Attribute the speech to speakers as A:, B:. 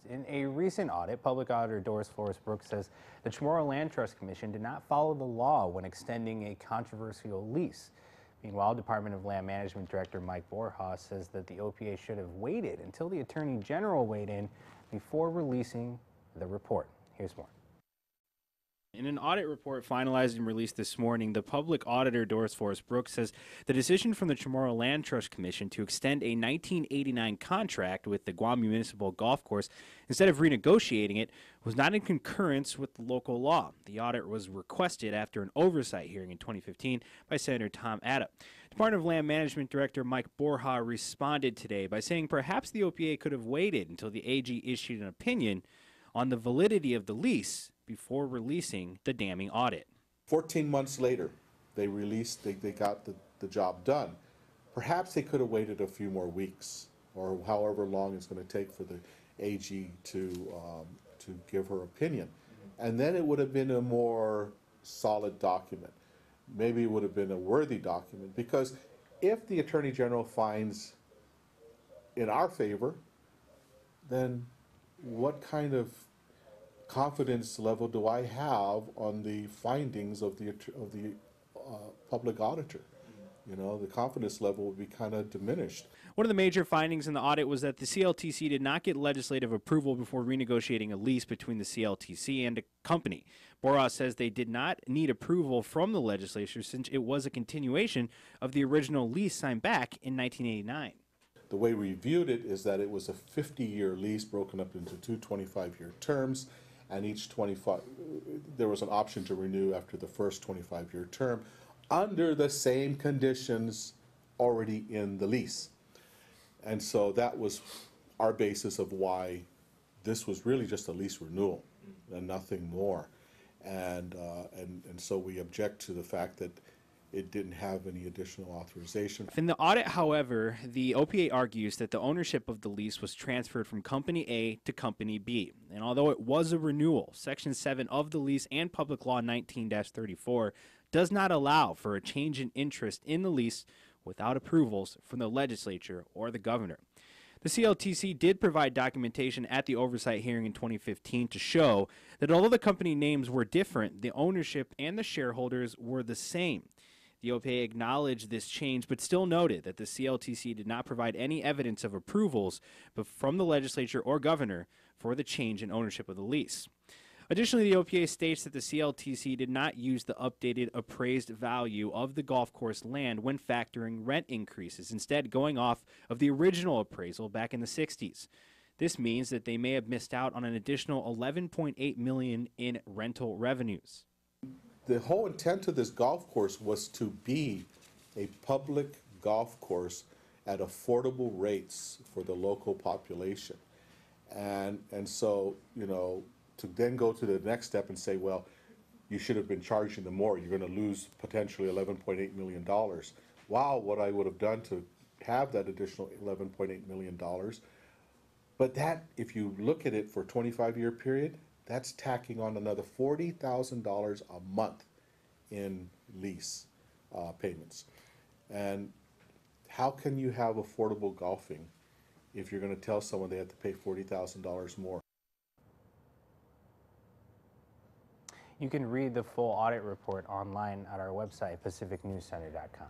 A: In a recent audit, Public Auditor Doris Forrest Brooks says the Chamorro Land Trust Commission did not follow the law when extending a controversial lease. Meanwhile, Department of Land Management Director Mike Borja says that the OPA should have waited until the Attorney General weighed in before releasing the report. Here's more. In an audit report finalized and released this morning, the public auditor Doris Forrest Brooks says the decision from the Chamorro Land Trust Commission to extend a 1989 contract with the GUAM Municipal Golf Course instead of renegotiating it was not in concurrence with the local law. The audit was requested after an oversight hearing in 2015 by Senator Tom Atta. Department of Land Management Director Mike Borja responded today by saying perhaps the OPA could have waited until the AG issued an opinion on the validity of the lease before releasing the damming audit.
B: 14 months later, they got the job done. Perhaps they could have waited a few more weeks, or however long it's going to take for the AG to give her opinion. And then it would have been a more solid document. Maybe it would have been a worthy document, because if the Attorney General finds in our favor, then what kind of confidence level do I have on the findings of the public auditor? You know, the confidence level would be kind of diminished.
A: One of the major findings in the audit was that the CLTC did not get legislative approval before renegotiating a lease between the CLTC and a company. Borja says they did not need approval from the legislature since it was a continuation of the original lease signed back in 1989.
B: The way we viewed it is that it was a 50-year lease broken up into two 25-year terms, and each 25, there was an option to renew after the first 25-year term under the same conditions already in the lease. And so that was our basis of why this was really just a lease renewal and nothing more. And so we object to the fact that it didn't have any additional authorization.
A: In the audit, however, the OPA argues that the ownership of the lease was transferred from Company A to Company B. And although it was a renewal, Section 7 of the lease and Public Law 19-34 does not allow for a change in interest in the lease without approvals from the legislature or the governor. The CLTC did provide documentation at the oversight hearing in 2015 to show that although the company names were different, the ownership and the shareholders were the same. The OPA acknowledged this change, but still noted that the CLTC did not provide any evidence of approvals from the legislature or governor for the change in ownership of the lease. Additionally, the OPA states that the CLTC did not use the updated appraised value of the golf course land when factoring rent increases, instead going off of the original appraisal back in the 60s. This means that they may have missed out on an additional $11.8 million in rental revenues.
B: The whole intent of this golf course was to be a public golf course at affordable rates for the local population. And so, you know, to then go to the next step and say, well, you should have been charging them more, you're going to lose potentially $11.8 million. Wow, what I would have done to have that additional $11.8 million. But that, if you look at it for a 25-year period, that's tacking on another $40,000 a month in lease payments. And how can you have affordable golfing if you're going to tell someone they have to pay $40,000 more?
A: You can read the full audit report online at our website, pacificnewscenter.com.